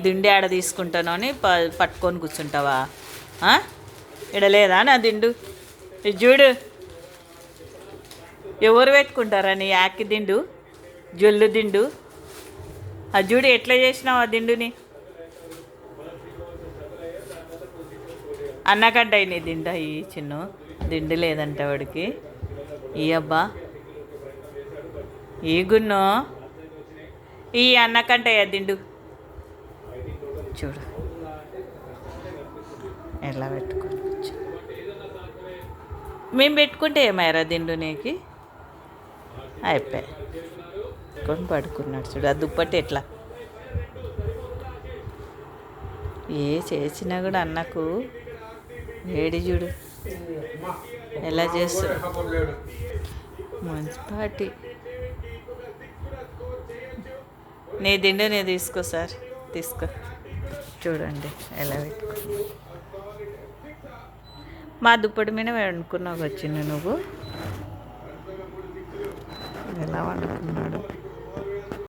దిండి ఆడ తీసుకుంటాను అని పట్టుకొని కూర్చుంటావా? ఇడ లేదా నా దిండు? ఇది చూడు, ఎవరు పెట్టుకుంటారా నీ యాకి దిండు, జొల్లు దిండు? అది చూడు ఎట్లా చేసినావు ఆ దిండుని. అన్నకంట నీ దిండు ఈ చిన్ను దిండు లేదంటే వాడికి. ఈ అబ్బా ఈ గున్నో ఈ అన్నకంటయ్యా దిండు చూడు ఎలా పెట్టుకోవచ్చు. మేము పెట్టుకుంటే ఏమయ్యారా దిండు నీకు? అయిపోయి కొని పడుకున్నాడు చూడు. ఆ దుప్పటి ఎట్లా ఏ చేసినా కూడా అన్నకు వేడి చూడు ఎలా చేస్తాడు. మంచి పార్టీ. నీ దిండు నేను తీసుకో సార్, తీసుకో. చూడండి ఎలా పెట్టుకో. మా దుప్పటి మీద వండుకున్నావు వచ్చింది నువ్వు. ఎలా వండుకున్నాడు.